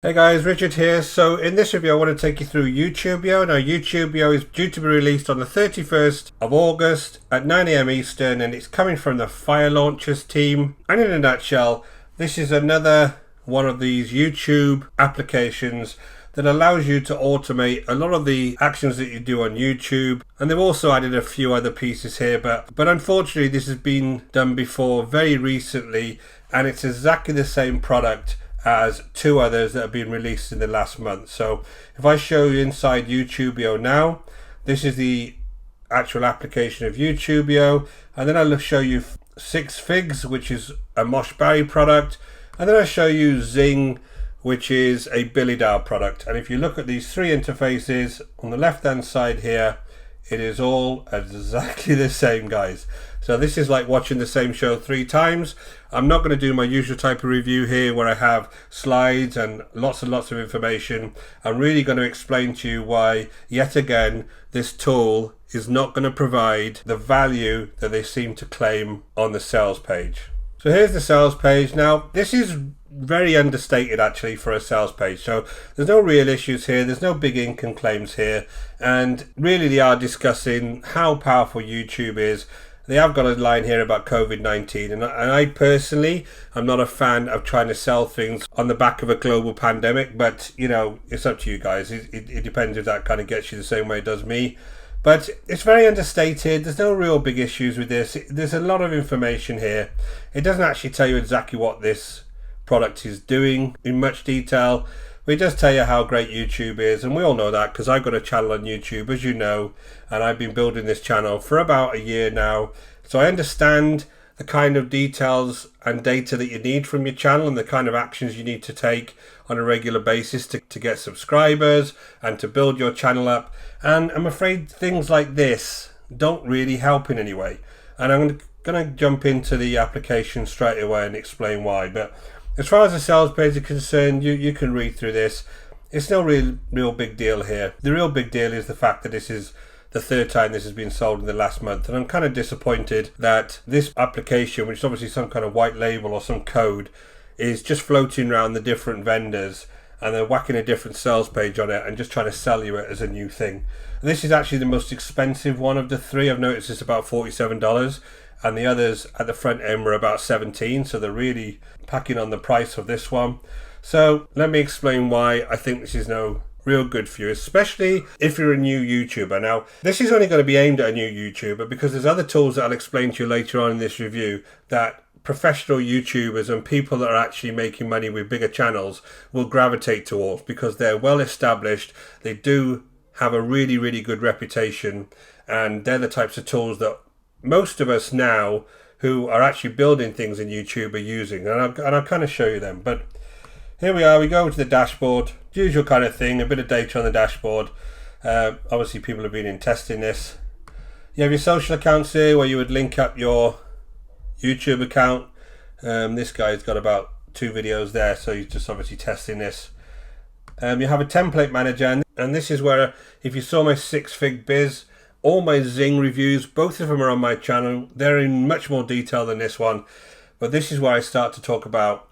Hey guys, Richard here. So in this review I want to take you through YouTubio. Now YouTubio is due to be released on the 31st of August at 9 AM Eastern, and it's coming from the Fire Launchers team. And in a nutshell, this is another one of these YouTube applications that allows you to automate a lot of the actions that you do on YouTube. And they've also added a few other pieces here, but unfortunately this has been done before very recently, and it's exactly the same product as two others that have been released in the last month. So if I show you inside YouTubio now, this is the actual application of YouTubio, and then I'll show you Six Figs, which is a Mosh Barry product, and then I'll show you Zing, which is a Billy Dow product. And if you look at these three interfaces on the left hand side here, it is all exactly the same, guys. So this is like watching the same show three times. I'm not going to do my usual type of review here where I have slides and lots of information. I'm really going to explain to you why, yet again, this tool is not going to provide the value that they seem to claim on the sales page. So here's the sales page. Now, this is very understated actually for a sales page. So there's no real issues here. There's no big income claims here. And really they are discussing how powerful YouTube is. They have got a line here about COVID-19, and I personally, I'm not a fan of trying to sell things on the back of a global pandemic, but you know, it's up to you guys. It depends if that kind of gets you the same way it does me. But it's very understated. There's no real big issues with this. There's a lot of information here. It doesn't actually tell you exactly what this product is doing in much detail. But it does tell you how great YouTube is, and we all know that because I've got a channel on YouTube, as you know, and I've been building this channel for about a year now. So I understand the kind of details and data that you need from your channel and the kind of actions you need to take on a regular basis to get subscribers and to build your channel up. And I'm afraid things like this don't really help in any way. And I'm going to jump into the application straight away and explain why. But as far as the sales page is concerned, you can read through this. It's no real big deal here. The real big deal is the fact that this is the third time this has been sold in the last month, and I'm kind of disappointed that this application, which is obviously some kind of white label or some code, is just floating around the different vendors and they're whacking a different sales page on it and just trying to sell you it as a new thing. And this is actually the most expensive one of the three. I've noticed it's about $47, and the others at the front end were about $17, so they're really packing on the price of this one. So let me explain why I think this is no real good for you, especially if you're a new YouTuber. Now, this is only going to be aimed at a new YouTuber because there's other tools that I'll explain to you later on in this review that professional YouTubers and people that are actually making money with bigger channels will gravitate towards because they're well established. They do have a really good reputation, and they're the types of tools that most of us now who are actually building things in YouTube are using, and I'll kind of show you them. But here we are, we go to the dashboard, usual kind of thing, a bit of data on the dashboard. Obviously people have been in testing this. You have your social accounts here where you would link up your YouTube account. This guy's got about 2 videos there, so he's just obviously testing this. You have a template manager, and this is where, if you saw my 6 Fig Biz, all my Zing reviews, both of them are on my channel. They're in much more detail than this one, but this is where I start to talk about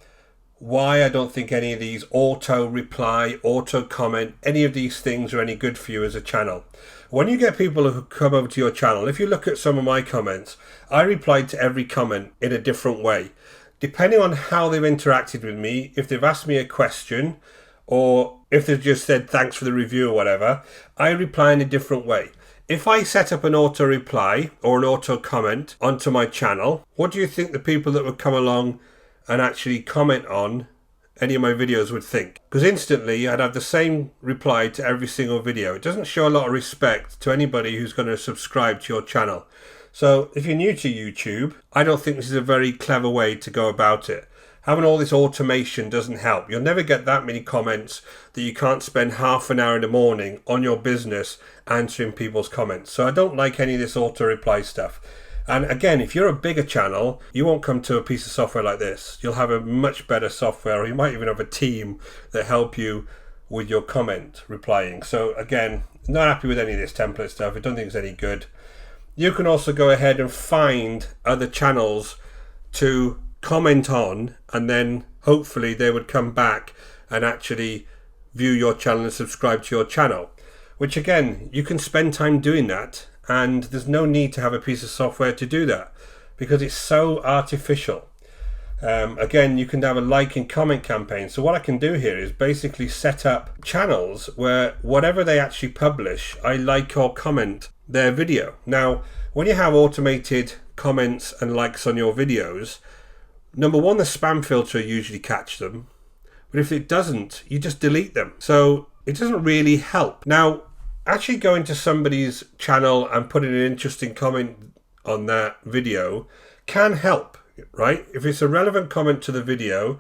why I don't think any of these auto reply, auto comment, any of these things are any good for you as a channel. When you get people who come over to your channel, if you look at some of my comments, I replied to every comment in a different way. Depending on how they've interacted with me, if they've asked me a question or if they've just said thanks for the review or whatever, I reply in a different way. If I set up an auto reply or an auto comment onto my channel, what do you think the people that would come along and actually comment on any of my videos would think? Because instantly I'd have the same reply to every single video. It doesn't show a lot of respect to anybody who's going to subscribe to your channel. So if you're new to YouTube, I don't think this is a very clever way to go about it. Having all this automation doesn't help. You'll never get that many comments that you can't spend half an hour in the morning on your business answering people's comments. So I don't like any of this auto reply stuff. And again, if you're a bigger channel, you won't come to a piece of software like this. You'll have a much better software, or you might even have a team that help you with your comment replying. So again, not happy with any of this template stuff. I don't think it's any good. You can also go ahead and find other channels to comment on, and then hopefully they would come back and actually view your channel and subscribe to your channel, which again, you can spend time doing that, and there's no need to have a piece of software to do that because it's so artificial. Again, you can have a like and comment campaign. So what I can do here is basically set up channels where whatever they actually publish, I like or comment their video. Now, when you have automated comments and likes on your videos, number one, the spam filter usually catch them, but if it doesn't, you just delete them. So it doesn't really help. Now, actually going to somebody's channel and putting an interesting comment on that video can help, right? If it's a relevant comment to the video,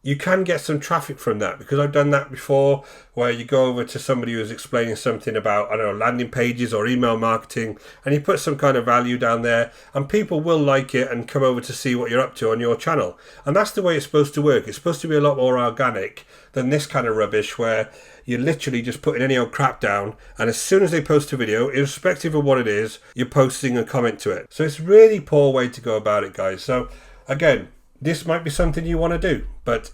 you can get some traffic from that, because I've done that before, where you go over to somebody who's explaining something about, I don't know, landing pages or email marketing, and you put some kind of value down there, and people will like it and come over to see what you're up to on your channel. And that's the way it's supposed to work. It's supposed to be a lot more organic than this kind of rubbish where you're literally just putting any old crap down, and as soon as they post a video, irrespective of what it is, you're posting a comment to it. So it's really poor way to go about it, guys. So again, this might be something you want to do, but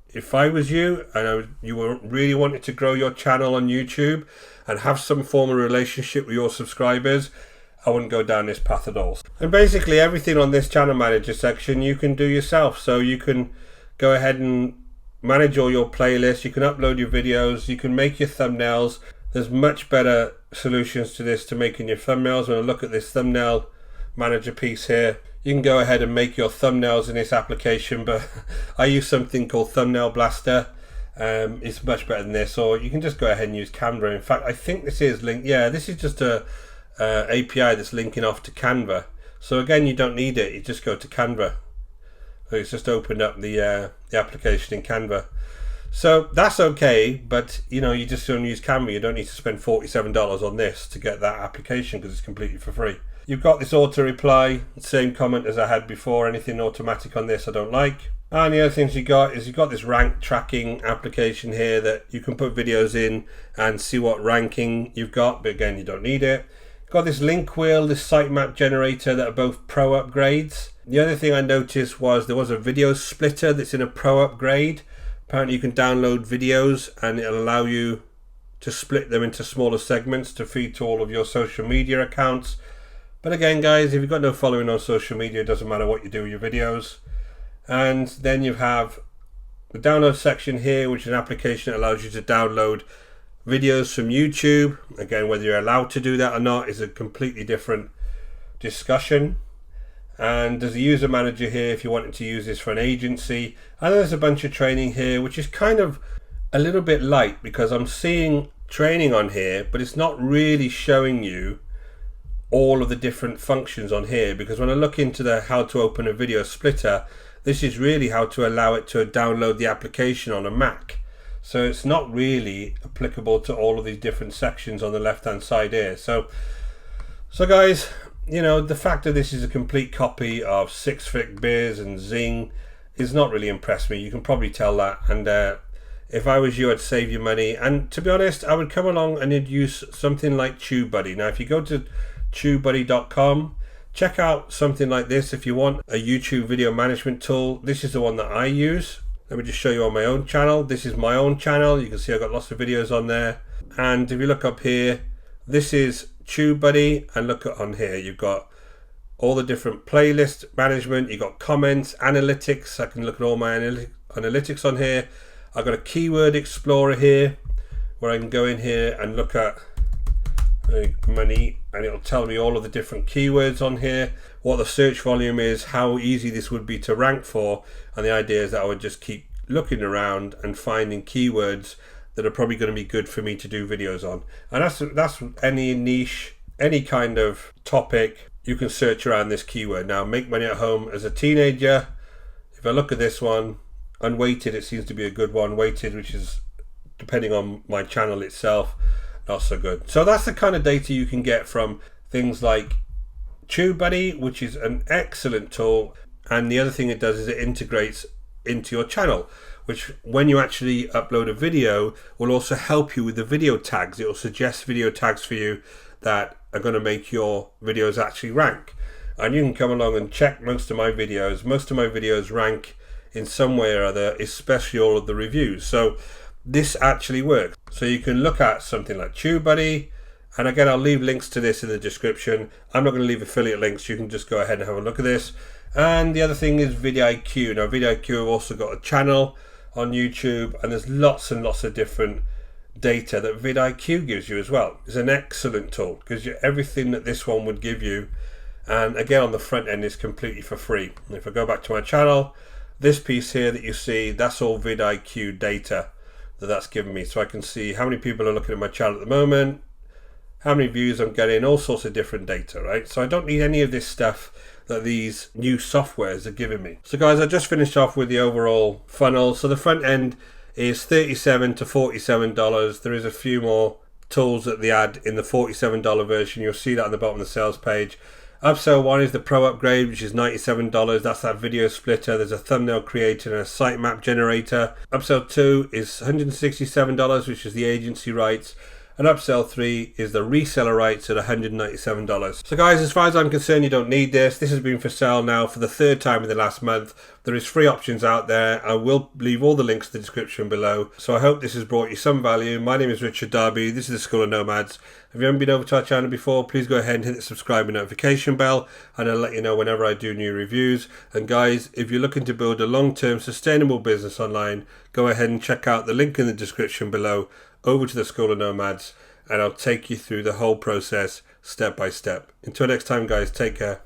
if I was you and you were really wanting to grow your channel on YouTube and have some form of relationship with your subscribers, I wouldn't go down this path at all. And basically everything on this channel manager section you can do yourself. So you can go ahead and manage all your playlists, you can upload your videos, you can make your thumbnails. There's much better solutions to this, to making your thumbnails. When I look at this thumbnail manager piece here, you can go ahead and make your thumbnails in this application, but I use something called Thumbnail Blaster. It's much better than this, or you can just go ahead and use Canva. In fact, I think this is linked. Yeah, this is just a API that's linking off to Canva. So again, you don't need it. You just go to Canva. So it's just opened up the application in Canva. So that's okay, but you know, you just don't use Canva. You don't need to spend $47 on this to get that application because it's completely for free. You've got this auto reply, same comment as I had before. Anything automatic on this I don't like. And the other things you got is you've got this rank tracking application here that you can put videos in and see what ranking you've got, but again, you don't need it. You've got this link wheel, this sitemap generator that are both pro upgrades. The other thing I noticed was there was a video splitter that's in a pro upgrade. Apparently you can download videos and it'll allow you to split them into smaller segments to feed to all of your social media accounts. But again, guys, if you've got no following on social media, it doesn't matter what you do with your videos. And then you have the download section here, which is an application that allows you to download videos from YouTube. Again, whether you're allowed to do that or not is a completely different discussion. And there's a user manager here if you wanted to use this for an agency. And there's a bunch of training here, which is kind of a little bit light because I'm seeing training on here, but it's not really showing you all of the different functions on here, because when I look into the how to open a video splitter, this is really how to allow it to download the application on a Mac. So it's not really applicable to all of these different sections on the left hand side here. So guys, you know, the fact that this is a complete copy of SixFigBiz and Zing is not really impressed me. You can probably tell that. And if I was you, I'd save your money. And to be honest, I would come along and you'd use something like TubeBuddy. Now, if you go to TubeBuddy.com, check out something like this if you want a YouTube video management tool. This is the one that I use. Let me just show you on my own channel. This is my own channel. You can see I've got lots of videos on there. And if you look up here, this is TubeBuddy, and look at on here, you've got all the different playlist management, you've got comments, analytics. I can look at all my analytics on here. I've got a keyword explorer here where I can go in here and look at money, and it'll tell me all of the different keywords on here, what the search volume is, how easy this would be to rank for. And the idea is that I would just keep looking around and finding keywords that are probably going to be good for me to do videos on. And that's any niche, any kind of topic, you can search around this keyword. Now, make money at home as a teenager, if I look at this one, unweighted, it seems to be a good one. Weighted, which is depending on my channel itself, not so good. So that's the kind of data you can get from things like TubeBuddy, which is an excellent tool. And the other thing it does is it integrates into your channel, which when you actually upload a video will also help you with the video tags. It will suggest video tags for you that are going to make your videos actually rank. And you can come along and check most of my videos. Most of my videos rank in some way or other, especially all of the reviews. So this actually works. So you can look at something like TubeBuddy, and again, I'll leave links to this in the description. I'm not going to leave affiliate links. You can just go ahead and have a look at this. And the other thing is VidIQ. Now, VidIQ have also got a channel on YouTube, and there's lots and lots of different data that VidIQ gives you as well. It's an excellent tool because everything that this one would give you, and again on the front end, is completely for free. And if I go back to my channel, this piece here that you see, that's all VidIQ data that's given me. So I can see how many people are looking at my channel at the moment, how many views I'm getting, all sorts of different data, right? So I don't need any of this stuff that these new softwares are giving me. So guys, I just finished off with the overall funnel. So the front end is $37 to $47. There is a few more tools that they add in the $47 version. You'll see that on the bottom of the sales page. Upsell 1 is the pro upgrade, which is $97. That's that video splitter. There's a thumbnail creator and a sitemap generator. Upsell 2 is $167, which is the agency rights. And upsell 3 is the reseller rights at $197. So guys, as far as I'm concerned, you don't need this. This has been for sale now for the 3rd time in the last month. There is free options out there. I will leave all the links in the description below. So I hope this has brought you some value. My name is Richard Darby. This is the School of Nomads. If you haven't been over to our channel before, please go ahead and hit the subscribe and notification bell, and I'll let you know whenever I do new reviews. And guys, if you're looking to build a long-term sustainable business online, go ahead and check out the link in the description below over to the School of Nomads, and I'll take you through the whole process step by step. Until next time guys, take care.